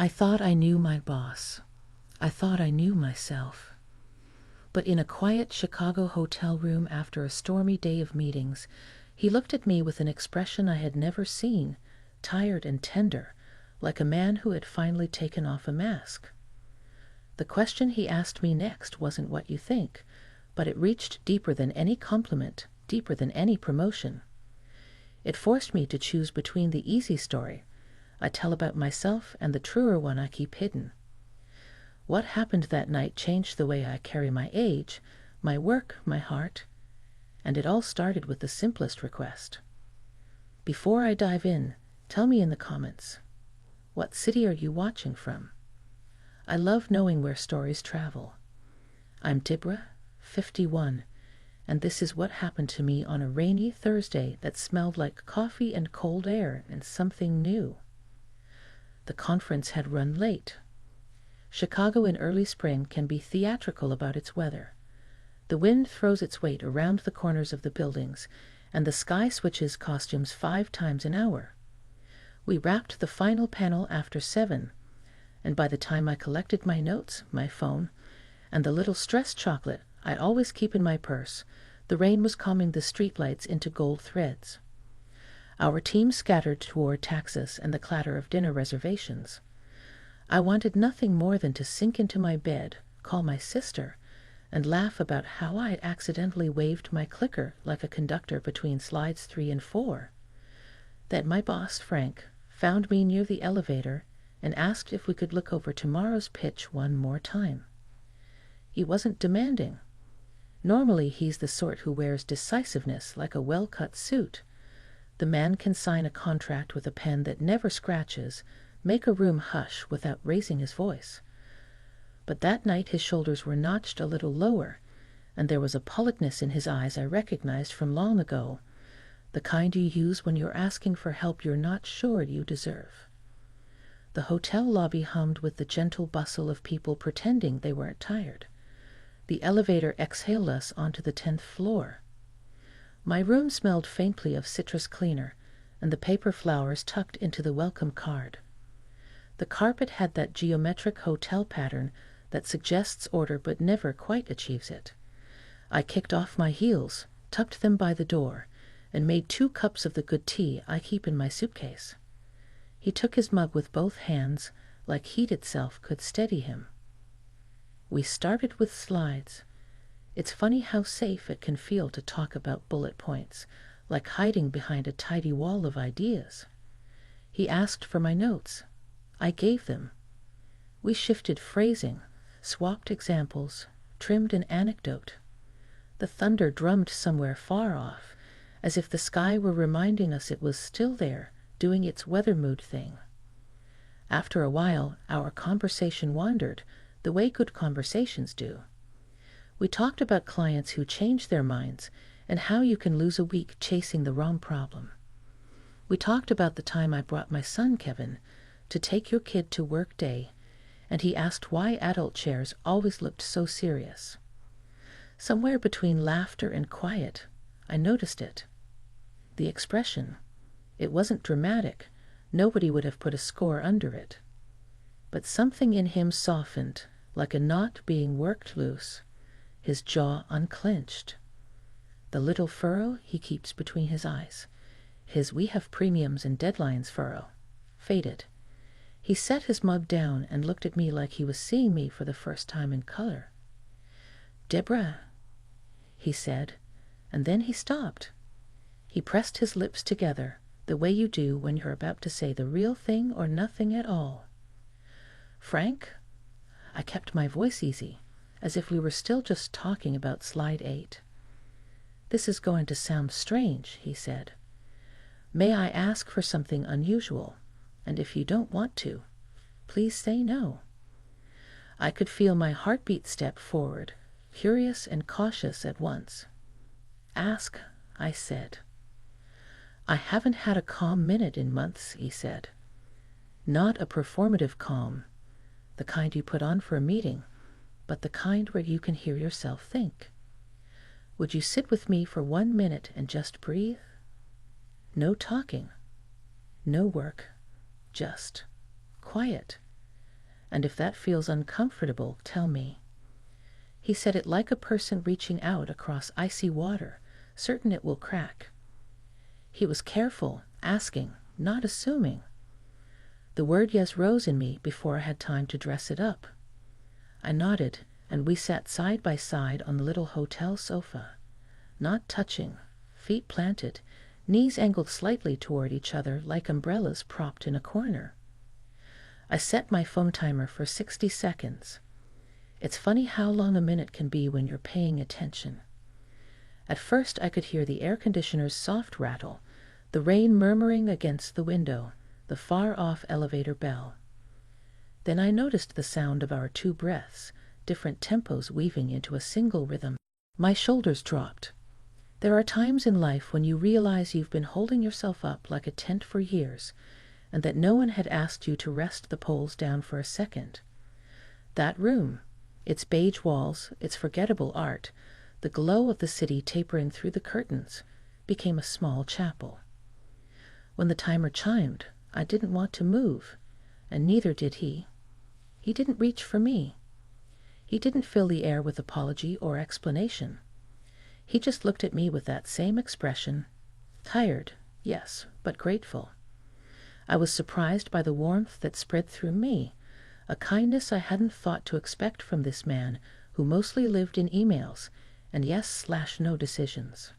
I thought I knew my boss. I thought I knew myself. But in a quiet Chicago hotel room after a stormy day of meetings, he looked at me with an expression I had never seen, tired and tender, like a man who had finally taken off a mask. The question he asked me next wasn't what you think, but it reached deeper than any compliment, deeper than any promotion. It forced me to choose between the easy story I tell about myself and the truer one I keep hidden. What happened that night changed the way I carry my age, my work, my heart, and it all started with the simplest request. Before I dive in, tell me in the comments, what city are you watching from? I love knowing where stories travel. I'm Dibra, 51, and this is what happened to me on a rainy Thursday that smelled like coffee and cold air and something new. The conference had run late. Chicago in early spring can be theatrical about its weather. The wind throws its weight around the corners of the buildings, and the sky switches costumes 5 times an hour. We wrapped the final panel after 7, and by the time I collected my notes, my phone, and the little stress chocolate I always keep in my purse, the rain was combing the streetlights into gold threads. Our team scattered toward taxis and the clatter of dinner reservations. I wanted nothing more than to sink into my bed, call my sister, and laugh about how I had accidentally waved my clicker like a conductor between slides 3 and 4. That my boss, Frank, found me near the elevator and asked if we could look over tomorrow's pitch one more time. He wasn't demanding. Normally he's the sort who wears decisiveness like a well-cut suit. The man can sign a contract with a pen that never scratches, make a room hush without raising his voice. But that night his shoulders were notched a little lower, and there was a politeness in his eyes I recognized from long ago, the kind you use when you're asking for help you're not sure you deserve. The hotel lobby hummed with the gentle bustle of people pretending they weren't tired. The elevator exhaled us onto the 10th floor. My room smelled faintly of citrus cleaner, and the paper flowers tucked into the welcome card. The carpet had that geometric hotel pattern that suggests order but never quite achieves it. I kicked off my heels, tucked them by the door, and made 2 cups of the good tea I keep in my suitcase. He took his mug with both hands, like heat itself could steady him. We started with slides. It's funny how safe it can feel to talk about bullet points, like hiding behind a tidy wall of ideas. He asked for my notes. I gave them. We shifted phrasing, swapped examples, trimmed an anecdote. The thunder drummed somewhere far off, as if the sky were reminding us it was still there, doing its weather mood thing. After a while, our conversation wandered, the way good conversations do. We talked about clients who change their minds and how you can lose a week chasing the wrong problem. We talked about the time I brought my son, Kevin, to take your kid to work day, and he asked why adult chairs always looked so serious. Somewhere between laughter and quiet, I noticed it. The expression. It wasn't dramatic. Nobody would have put a score under it. But something in him softened, like a knot being worked loose. His jaw unclenched. The little furrow he keeps between his eyes, his "we have premiums and deadlines" furrow, faded. He set his mug down and looked at me like he was seeing me for the first time in color. "Deborah," he said, and then he stopped. He pressed his lips together, the way you do when you're about to say the real thing or nothing at all. "Frank?" I kept my voice easy, as if we were still just talking about slide 8. "This is going to sound strange," he said. "May I ask for something unusual? And if you don't want to, please say no." I could feel my heartbeat step forward, curious and cautious at once. "Ask," I said. "I haven't had a calm minute in months," he said. "Not a performative calm, the kind you put on for a meeting, but the kind where you can hear yourself think. Would you sit with me for 1 minute and just breathe? No talking, no work, just quiet." and if that feels uncomfortable, tell me." He said it like a person reaching out across icy water, certain it will crack. He was careful, asking, not assuming. The word yes rose in me before I had time to dress it up. I nodded, and we sat side by side on the little hotel sofa, not touching, feet planted, knees angled slightly toward each other like umbrellas propped in a corner. I set my phone timer for 60 seconds. It's funny how long a minute can be when you're paying attention. At first I could hear the air conditioner's soft rattle, the rain murmuring against the window, the far-off elevator bell. Then I noticed the sound of our 2 breaths, different tempos weaving into a single rhythm. My shoulders dropped. There are times in life when you realize you've been holding yourself up like a tent for years, and that no one had asked you to rest the poles down for a second. That room, its beige walls, its forgettable art, the glow of the city tapering through the curtains, became a small chapel. When the timer chimed, I didn't want to move, and neither did he. He didn't reach for me. He didn't fill the air with apology or explanation. He just looked at me with that same expression, tired, yes, but grateful. I was surprised by the warmth that spread through me, a kindness I hadn't thought to expect from this man who mostly lived in emails and yes/no decisions.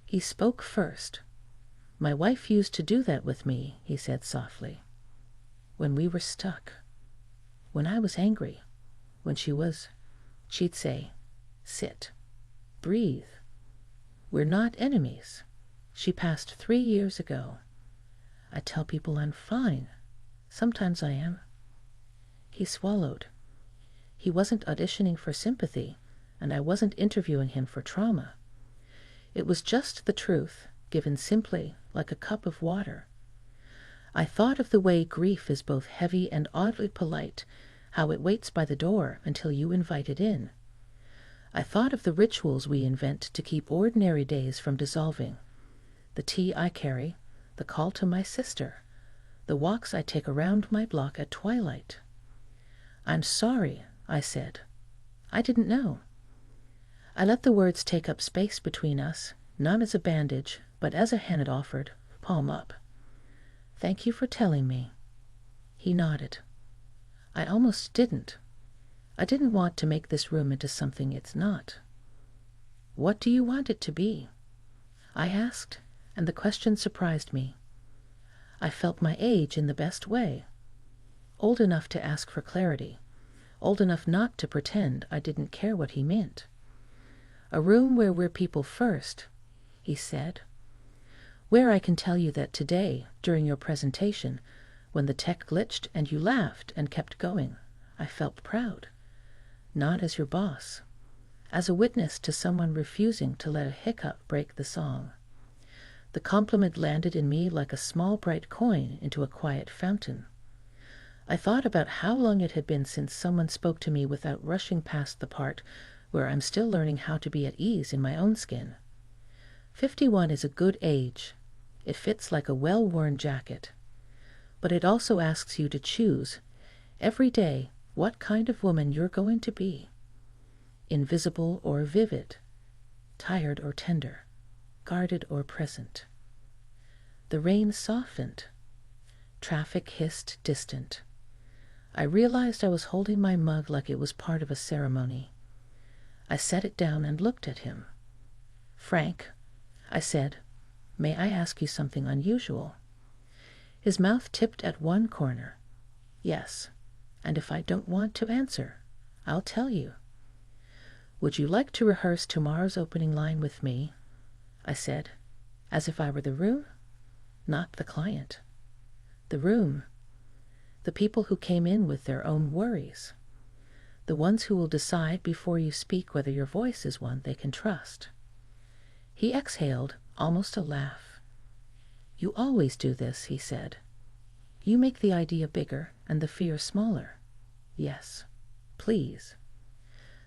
He spoke first. "My wife used to do that with me," he said softly. "When we were stuck. When I was angry. When she'd say, 'Sit. Breathe. We're not enemies. She passed 3 years ago. I tell people I'm fine. Sometimes I am." He swallowed. He wasn't auditioning for sympathy, and I wasn't interviewing him for trauma. It was just the truth, given simply, like a cup of water. I thought of the way grief is both heavy and oddly polite, how it waits by the door until you invite it in. I thought of the rituals we invent to keep ordinary days from dissolving. The tea I carry, the call to my sister, the walks I take around my block at twilight. "I'm sorry," I said. "I didn't know." I let the words take up space between us, not as a bandage, but as a hand offered, palm up. "Thank you for telling me." He nodded. I almost didn't. I didn't want to make this room into something it's not. "What do you want it to be?" I asked, and the question surprised me. I felt my age in the best way. Old enough to ask for clarity. Old enough not to pretend I didn't care what he meant. "A room where we're people first," he said. "Where I can tell you that today, during your presentation, when the tech glitched and you laughed and kept going, I felt proud. Not as your boss. As a witness to someone refusing to let a hiccup break the song. The compliment landed in me like a small bright coin into a quiet fountain. I thought about how long it had been since someone spoke to me without rushing past the part where I'm still learning how to be at ease in my own skin. 51 is a good age. It fits like a well-worn jacket. But it also asks you to choose, every day, what kind of woman you're going to be. Invisible or vivid, tired or tender, guarded or present. The rain softened. Traffic hissed distant. I realized I was holding my mug like it was part of a ceremony. I set it down and looked at him. "Frank," I said, "may I ask you something unusual?" His mouth tipped at one corner. "Yes, and if I don't want to answer, I'll tell you." "Would you like to rehearse tomorrow's opening line with me?" I said, as if I were the room, not the client. The room. The people who came in with their own worries. The ones who will decide before you speak whether your voice is one they can trust. He exhaled, almost a laugh. "You always do this," he said. "You make the idea bigger and the fear smaller. Yes, please."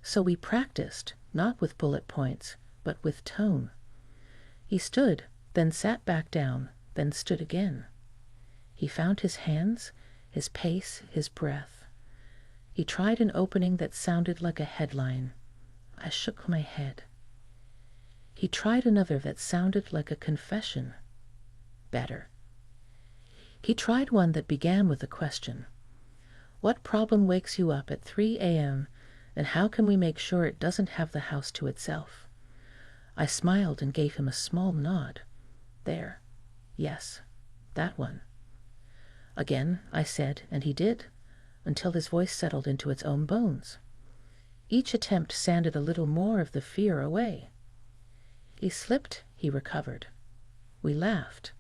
So we practiced, not with bullet points, but with tone. He stood, then sat back down, then stood again. He found his hands, his pace, his breath. He tried an opening that sounded like a headline. I shook my head. He tried another that sounded like a confession. Better. He tried one that began with a question. What problem wakes you up at 3 a.m., and how can we make sure it doesn't have the house to itself? I smiled and gave him a small nod. There. Yes, that one. Again, I said, and he did, until his voice settled into its own bones. Each attempt sanded a little more of the fear away. He slipped, he recovered. We laughed.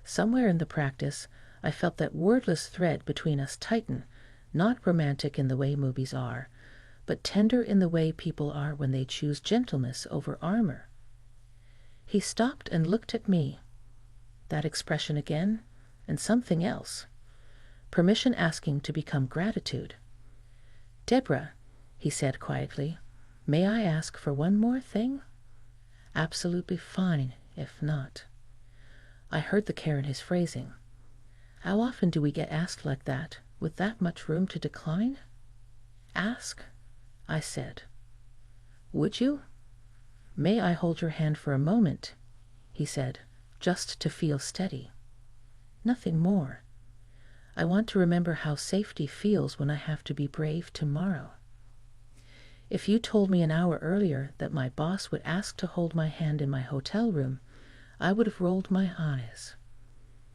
Somewhere in the practice, I felt that wordless thread between us tighten, not romantic in the way movies are, but tender in the way people are when they choose gentleness over armor. He stopped and looked at me. That expression again, and something else. Permission asking to become gratitude. Deborah, he said quietly, may I ask for one more thing? Absolutely fine, if not. I heard the care in his phrasing. How often do we get asked like that, with that much room to decline? Ask, I said. Would you? May I hold your hand for a moment, he said, just to feel steady. Nothing more. I want to remember how safety feels when I have to be brave tomorrow. If you told me an hour earlier that my boss would ask to hold my hand in my hotel room, I would have rolled my eyes.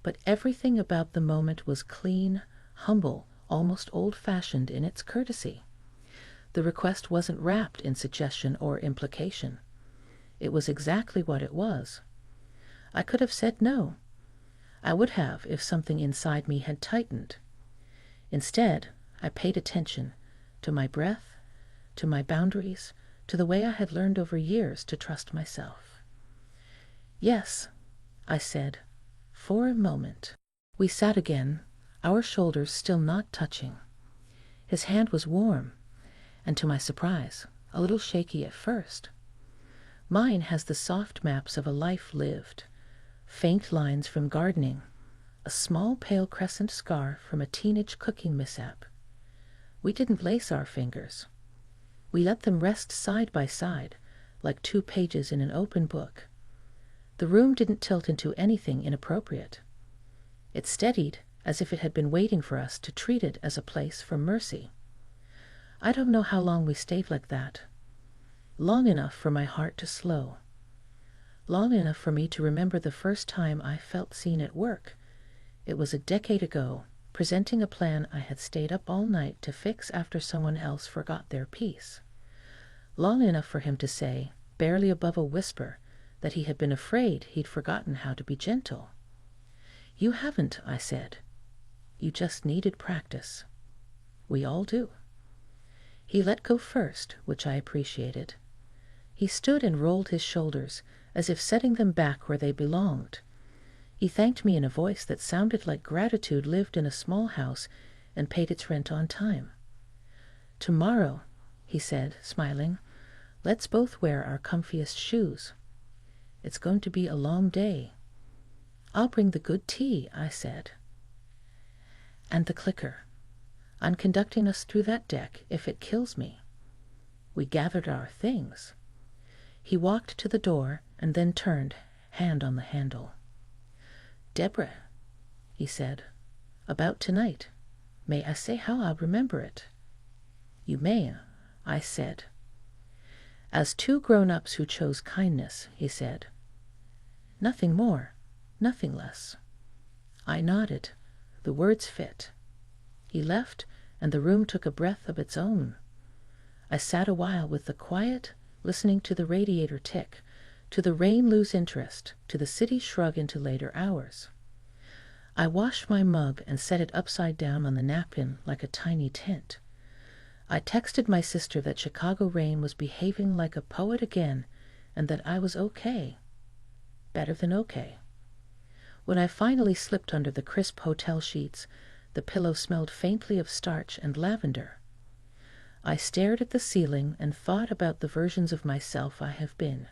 But everything about the moment was clean, humble, almost old-fashioned in its courtesy. The request wasn't wrapped in suggestion or implication. It was exactly what it was. I could have said no. I would have if something inside me had tightened. Instead, I paid attention to my breath, to my boundaries, to the way I had learned over years to trust myself. Yes, I said, for a moment. We sat again, our shoulders still not touching. His hand was warm, and to my surprise, a little shaky at first. Mine has the soft maps of a life lived, faint lines from gardening, a small pale crescent scar from a teenage cooking mishap. We didn't lace our fingers. We let them rest side by side, like 2 pages in an open book. The room didn't tilt into anything inappropriate. It steadied as if it had been waiting for us to treat it as a place for mercy. I don't know how long we stayed like that. Long enough for my heart to slow. Long enough for me to remember the first time I felt seen at work. It was a decade ago, presenting a plan I had stayed up all night to fix after someone else forgot their piece. Long enough for him to say, barely above a whisper, that he had been afraid he'd forgotten how to be gentle. You haven't, I said. You just needed practice. We all do. He let go first, which I appreciated. He stood and rolled his shoulders, as if setting them back where they belonged. He thanked me in a voice that sounded like gratitude lived in a small house and paid its rent on time. Tomorrow, he said, smiling, let's both wear our comfiest shoes. It's going to be a long day. I'll bring the good tea, I said. And the clicker. I'm conducting us through that deck if it kills me. We gathered our things. He walked to the door and then turned, hand on the handle. Deborah, he said, about tonight. May I say how I'll remember it? You may, I said. As 2 grown-ups who chose kindness, he said. Nothing more, nothing less. I nodded. The words fit. He left, and the room took a breath of its own. I sat a while with the quiet, listening to the radiator tick, to the rain lose interest, to the city shrug into later hours. I washed my mug and set it upside down on the napkin like a tiny tent. I texted my sister that Chicago rain was behaving like a poet again, and that I was okay. Better than okay. When I finally slipped under the crisp hotel sheets, the pillow smelled faintly of starch and lavender. I stared at the ceiling and thought about the versions of myself I have been.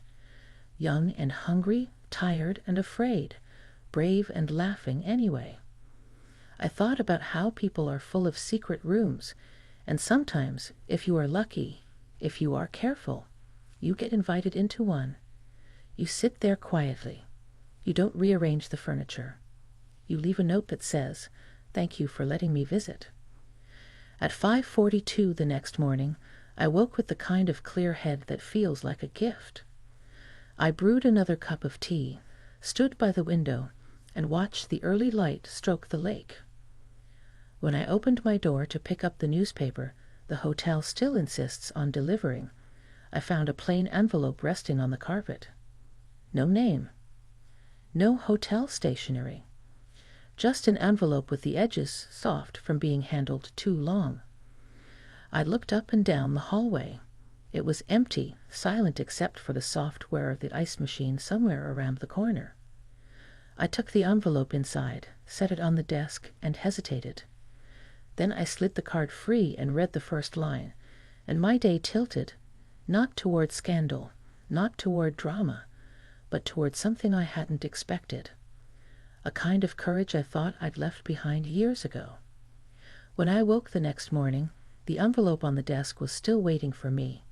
Young and hungry, tired and afraid, brave and laughing anyway. I thought about how people are full of secret rooms, And sometimes, if you are lucky, if you are careful, you get invited into one. You sit there quietly. You don't rearrange the furniture. You leave a note that says, "Thank you for letting me visit." At 5:42 the next morning, I woke with the kind of clear head that feels like a gift. I brewed another cup of tea, stood by the window, and watched the early light stroke the lake. When I opened my door to pick up the newspaper the hotel still insists on delivering, I found a plain envelope resting on the carpet. No name. No hotel stationery. Just an envelope with the edges soft from being handled too long. I looked up and down the hallway. It was empty, silent except for the soft whir of the ice machine somewhere around the corner. I took the envelope inside, set it on the desk, and hesitated. Then I slid the card free and read the first line, and my day tilted, not toward scandal, not toward drama, but toward something I hadn't expected. A kind of courage I thought I'd left behind years ago. When I woke the next morning, the envelope on the desk was still waiting for me.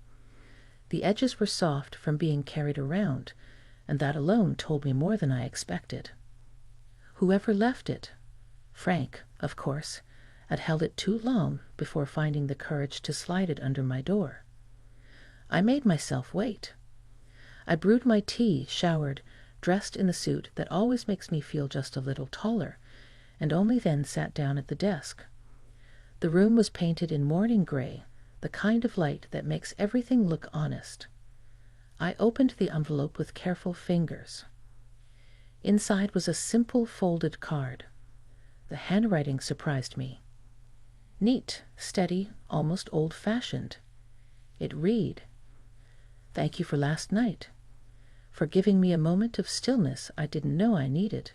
The edges were soft from being carried around, and that alone told me more than I expected. Whoever left it, Frank, of course, had held it too long before finding the courage to slide it under my door. I made myself wait. I brewed my tea, showered, dressed in the suit that always makes me feel just a little taller, and only then sat down at the desk. The room was painted in morning gray, the kind of light that makes everything look honest. I opened the envelope with careful fingers. Inside was a simple folded card. The handwriting surprised me. Neat, steady, almost old-fashioned. It read, "Thank you for last night. For giving me a moment of stillness I didn't know I needed.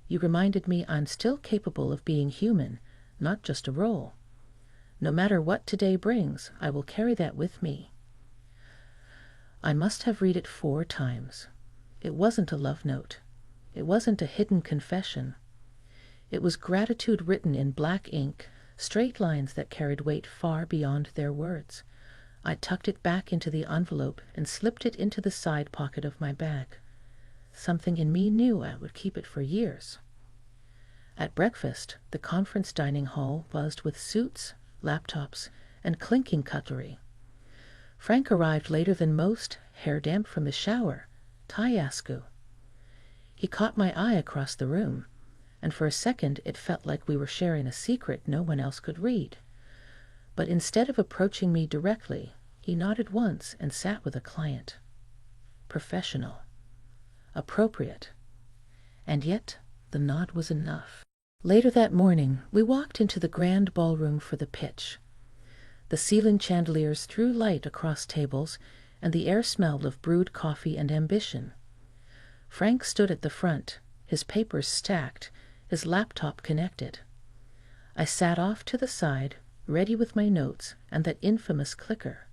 You reminded me I'm still capable of being human, not just a role. No matter what today brings, I will carry that with me." I must have read it 4 times. It wasn't a love note. It wasn't a hidden confession. It was gratitude written in black ink, straight lines that carried weight far beyond their words. I tucked it back into the envelope and slipped it into the side pocket of my bag. Something in me knew I would keep it for years. At breakfast, the conference dining hall buzzed with suits, laptops, and clinking cutlery. Frank arrived later than most, hair damp from the shower, tie askew. He caught my eye across the room, and for a second it felt like we were sharing a secret no one else could read. But instead of approaching me directly, he nodded once and sat with a client. Professional. Appropriate. And yet the nod was enough. Later that morning, we walked into the grand ballroom for the pitch. The ceiling chandeliers threw light across tables, and the air smelled of brewed coffee and ambition. Frank stood at the front, his papers stacked, his laptop connected. I sat off to the side, ready with my notes and that infamous clicker.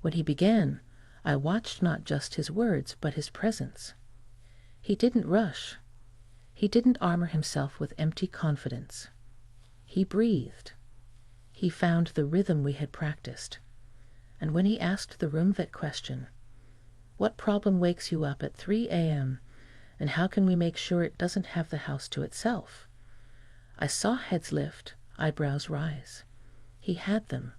When he began, I watched not just his words, but his presence. He didn't rush. He didn't armor himself with empty confidence. He breathed. He found the rhythm we had practiced. And when he asked the room that question, "What problem wakes you up at 3 a.m., and how can we make sure it doesn't have the house to itself?" I saw heads lift, eyebrows rise. He had them.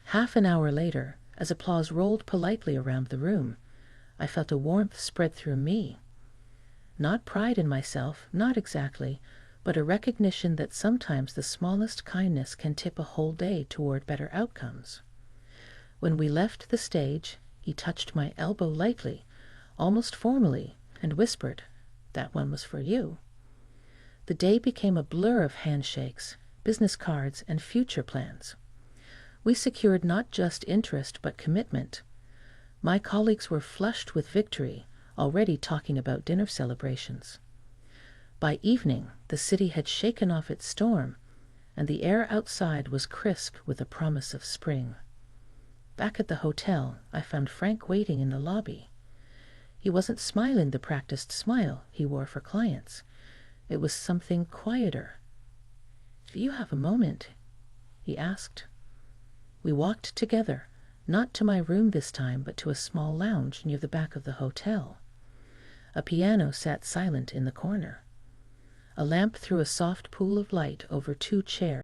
Half an hour later, as applause rolled politely around the room, I felt a warmth spread through me. Not pride in myself, not exactly, but a recognition that sometimes the smallest kindness can tip a whole day toward better outcomes. When we left the stage, he touched my elbow lightly, almost formally, and whispered, "That one was for you." The day became a blur of handshakes, business cards, and future plans. We secured not just interest but commitment. My colleagues were flushed with victory, already talking about dinner celebrations. By evening, the city had shaken off its storm, and the air outside was crisp with the promise of spring. Back at the hotel, I found Frank waiting in the lobby. He wasn't smiling the practiced smile he wore for clients. It was something quieter. "If you have a moment," he asked. We walked together, not to my room this time, but to a small lounge near the back of the hotel. A piano sat silent in the corner. A lamp threw a soft pool of light over 2 chairs